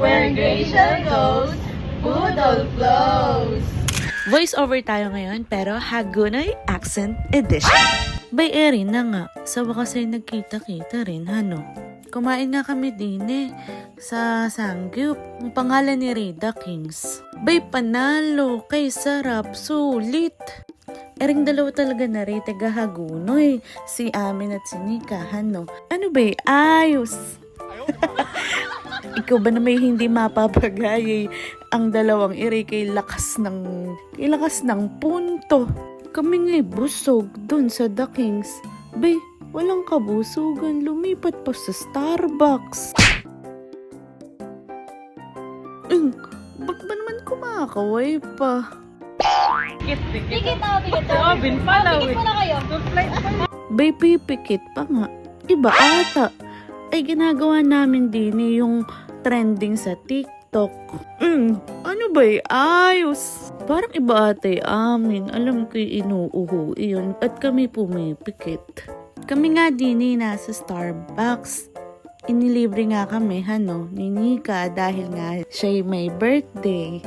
Where Gracia goes, Poodle flows. Voice over tayo ngayon pero Hagonoy Accent Edition. By Erin na nga, sa wakas ay nagkita-kita rin, ano? Kumain nga kami din sa Sangyup. Ang pangalan ni Rida Kings. Bay panalo, kay sarap, sulit. Ering dalawa talaga na rin, taga Hagonoy. Si Amin at si Nika, ano? Ano ba ayos? Ikaw ba na may hindi mapapagay ang dalawang iri kay lakas ng punto. Kami nga'y busog dun sa The Kings. Bay, walang kabusugan, lumipat pa sa Starbucks. Ba't ba naman kumakaway pa? Pikit na. Bin pala. Pikit mo na kayo. Bay, pipikit pa nga. Iba ata. Ay ginagawa namin din yung trending sa TikTok. Ano ba ayos? Parang iba ata amin. Alam ko'y inuuho iyon at kami pumipikit. Kami nga din nasa Starbucks. Inilibre nga kami ni Nika dahil nga siya'y may birthday.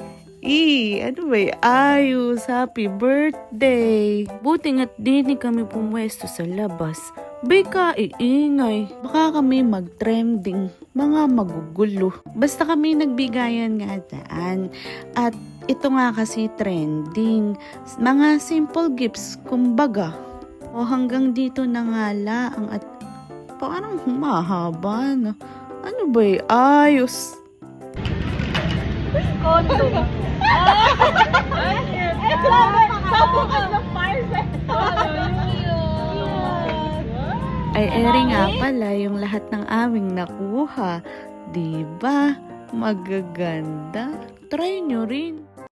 Ano ba ayos? Happy birthday! Buti nga't din kami pumwesto sa labas. Bay ka iingay. Baka kami mag-trending. Mga magugulo. Basta kami nagbigayan nga daan. At ito nga kasi trending. Mga simple gifts, kumbaga. O hanggang dito na nga laang at parang humahaba na. Ano ba ayos? Kondo. Sabungan ng fire. Ay, eri nga pala yung lahat ng aming nakuha. Diba? Magaganda. Try nyo rin.